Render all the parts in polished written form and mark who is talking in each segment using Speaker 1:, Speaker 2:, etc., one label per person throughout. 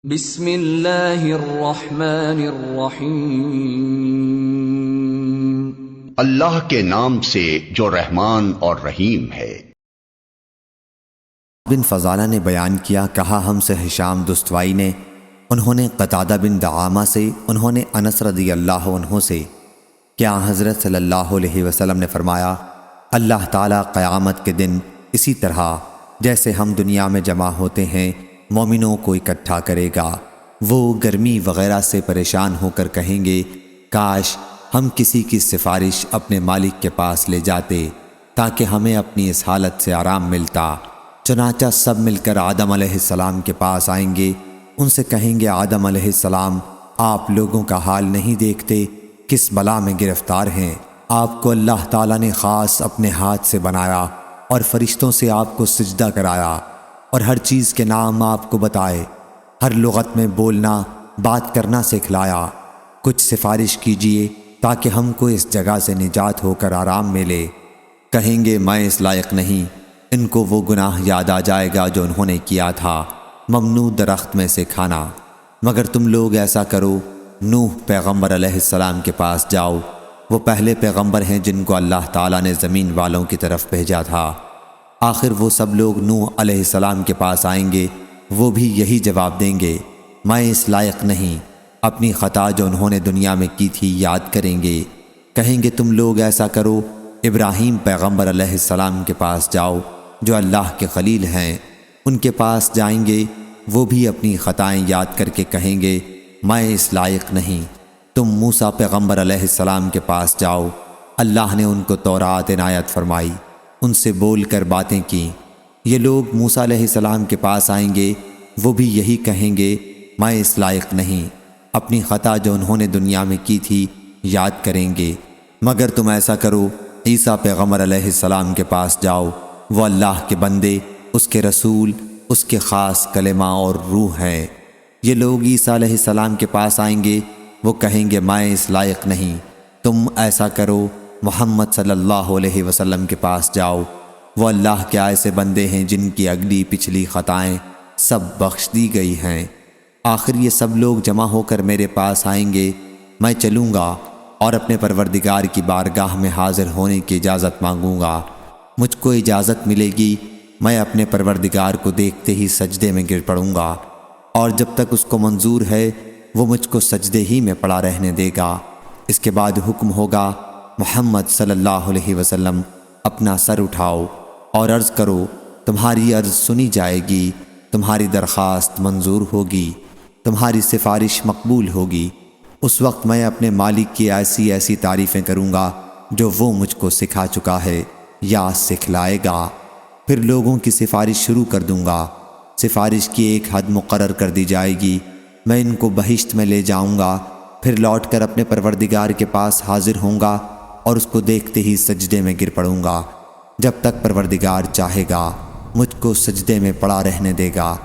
Speaker 1: بسم اللہ الرحمن الرحیم۔
Speaker 2: اللہ کے نام سے جو رحمان اور رحیم ہے۔
Speaker 3: بن فضالہ نے بیان کیا، کہا ہم سے ہشام دستوائی نے، انہوں نے قتادہ بن دعامہ سے، انہوں نے انس رضی اللہ عنہ سے، کیا حضرت صلی اللہ علیہ وسلم نے فرمایا، اللہ تعالیٰ قیامت کے دن اسی طرح جیسے ہم دنیا میں جمع ہوتے ہیں مومنوں کو اکٹھا کرے گا۔ وہ گرمی وغیرہ سے پریشان ہو کر کہیں گے، کاش ہم کسی کی سفارش اپنے مالک کے پاس لے جاتے تاکہ ہمیں اپنی اس حالت سے آرام ملتا۔ چنانچہ سب مل کر آدم علیہ السلام کے پاس آئیں گے، ان سے کہیں گے، آدم علیہ السلام آپ لوگوں کا حال نہیں دیکھتے، کس بلا میں گرفتار ہیں۔ آپ کو اللہ تعالیٰ نے خاص اپنے ہاتھ سے بنایا اور فرشتوں سے آپ کو سجدہ کرایا اور ہر چیز کے نام آپ کو بتائے، ہر لغت میں بولنا بات کرنا سکھلایا۔ کچھ سفارش کیجئے تاکہ ہم کو اس جگہ سے نجات ہو کر آرام ملے۔ کہیں گے میں اس لائق نہیں۔ ان کو وہ گناہ یاد آ جائے گا جو انہوں نے کیا تھا، ممنوع درخت میں سے کھانا۔ مگر تم لوگ ایسا کرو، نوح پیغمبر علیہ السلام کے پاس جاؤ، وہ پہلے پیغمبر ہیں جن کو اللہ تعالیٰ نے زمین والوں کی طرف بھیجا تھا۔ آخر وہ سب لوگ نوح علیہ السلام کے پاس آئیں گے، وہ بھی یہی جواب دیں گے، میں اس لائق نہیں۔ اپنی خطا جو انہوں نے دنیا میں کی تھی یاد کریں گے۔ کہیں گے تم لوگ ایسا کرو، ابراہیم پیغمبر علیہ السلام کے پاس جاؤ جو اللہ کے خلیل ہیں۔ ان کے پاس جائیں گے، وہ بھی اپنی خطائیں یاد کر کے کہیں گے، میں اس لائق نہیں۔ تم موسیٰ پیغمبر علیہ السلام کے پاس جاؤ، اللہ نے ان کو تورات عنایت فرمائی، ان سے بول کر باتیں کیں۔ یہ لوگ موسیٰ علیہ السلام کے پاس آئیں گے، وہ بھی یہی کہیں گے، میں اس لائق نہیں۔ اپنی خطا جو انہوں نے دنیا میں کی تھی یاد کریں گے۔ مگر تم ایسا کرو، عیسیٰ پیغمبر علیہ السلام کے پاس جاؤ، وہ اللہ کے بندے، اس کے رسول، اس کے خاص کلمہ اور روح ہیں۔ یہ لوگ عیسیٰ علیہ السلام کے پاس آئیں گے، وہ کہیں گے میں اس لائق نہیں۔ تم ایسا کرو، محمد صلی اللہ علیہ وسلم کے پاس جاؤ، وہ اللہ کے ایسے بندے ہیں جن کی اگلی پچھلی خطائیں سب بخش دی گئی ہیں۔ آخر یہ سب لوگ جمع ہو کر میرے پاس آئیں گے، میں چلوں گا اور اپنے پروردگار کی بارگاہ میں حاضر ہونے کی اجازت مانگوں گا۔ مجھ کو اجازت ملے گی، میں اپنے پروردگار کو دیکھتے ہی سجدے میں گر پڑوں گا، اور جب تک اس کو منظور ہے وہ مجھ کو سجدے ہی میں پڑا رہنے دے گا۔ اس کے بعد حکم ہوگا، محمد صلی اللہ علیہ وسلم اپنا سر اٹھاؤ اور عرض کرو، تمہاری عرض سنی جائے گی، تمہاری درخواست منظور ہوگی، تمہاری سفارش مقبول ہوگی۔ اس وقت میں اپنے مالک کی ایسی ایسی تعریفیں کروں گا جو وہ مجھ کو سکھا چکا ہے یا سکھلائے گا۔ پھر لوگوں کی سفارش شروع کر دوں گا۔ سفارش کی ایک حد مقرر کر دی جائے گی، میں ان کو بہشت میں لے جاؤں گا، پھر لوٹ کر اپنے پروردگار کے پاس حاضر ہوں گا اور اس کو دیکھتے ہی سجدے میں گر پڑوں گا۔ جب تک پروردگار چاہے گا مجھ کو سجدے میں پڑا رہنے دے گا۔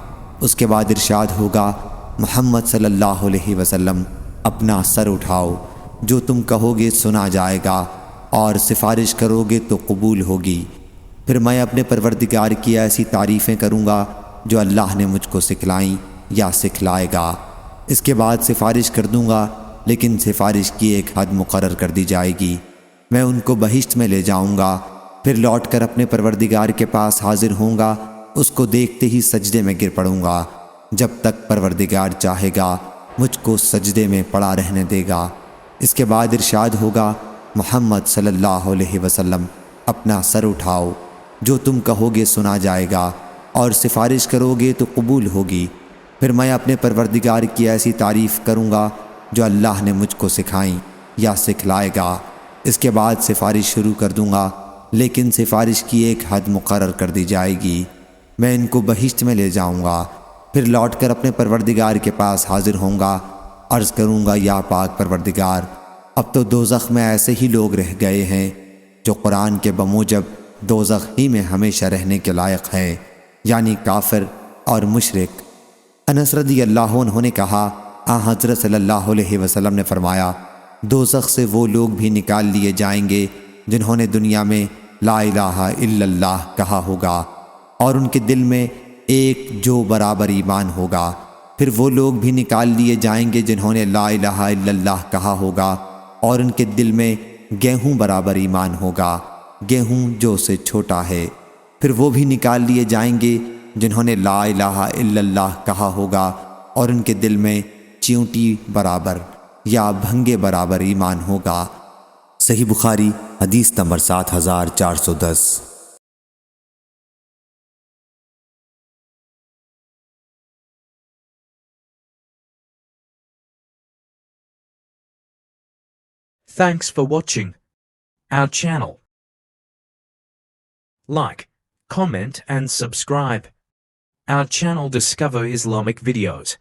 Speaker 3: اس کے بعد ارشاد ہوگا، محمد صلی اللہ علیہ وسلم اپنا سر اٹھاؤ، جو تم کہو گے سنا جائے گا اور سفارش کرو گے تو قبول ہوگی۔ پھر میں اپنے پروردگار کی ایسی تعریفیں کروں گا جو اللہ نے مجھ کو سکھلائیں یا سکھلائے گا۔ اس کے بعد سفارش کر دوں گا، لیکن سفارش کی ایک حد مقرر کر دی جائے گی، میں ان کو بہشت میں لے جاؤں گا، پھر لوٹ کر اپنے پروردگار کے پاس حاضر ہوں گا، اس کو دیکھتے ہی سجدے میں گر پڑوں گا۔ جب تک پروردگار چاہے گا مجھ کو سجدے میں پڑا رہنے دے گا۔ اس کے بعد ارشاد ہوگا، محمد صلی اللہ علیہ وسلم اپنا سر اٹھاؤ، جو تم کہو گے سنا جائے گا اور سفارش کرو گے تو قبول ہوگی۔ پھر میں اپنے پروردگار کی ایسی تعریف کروں گا جو اللہ نے مجھ کو سکھائیں یا سکھلائے گا۔ اس کے بعد سفارش شروع کر دوں گا، لیکن سفارش کی ایک حد مقرر کر دی جائے گی، میں ان کو بہشت میں لے جاؤں گا، پھر لوٹ کر اپنے پروردگار کے پاس حاضر ہوں گا، عرض کروں گا، یا پاک پروردگار، اب تو دوزخ میں ایسے ہی لوگ رہ گئے ہیں جو قرآن کے بموجب دوزخ ہی میں ہمیشہ رہنے کے لائق ہیں، یعنی کافر اور مشرک۔ انس رضی اللہ عنہ نے کہا، حضرت صلی اللہ علیہ وسلم نے فرمایا، دوزخ سے وہ لوگ بھی نکال لیے جائیں گے جنہوں نے دنیا میں لا الہ الا اللہ کہا ہوگا اور ان کے دل میں ایک جو برابر ایمان ہوگا، پھر وہ لوگ بھی نکال لیے جائیں گے جنہوں نے لا الہ الا اللہ کہا ہوگا اور ان کے دل میں گیہوں برابر ایمان ہوگا، گیہوں جو سے چھوٹا ہے۔ پھر وہ بھی نکال لیے جائیں گے جنہوں نے لا الہ الا اللہ کہا ہوگا اور ان کے دل میں چیونٹی برابر یا بھنگے برابر ایمان ہوگا۔ صحیح بخاری حدیث number 7410۔
Speaker 4: Thanks for watching our channel. Like, comment and subscribe our channel. Discover Islamic videos.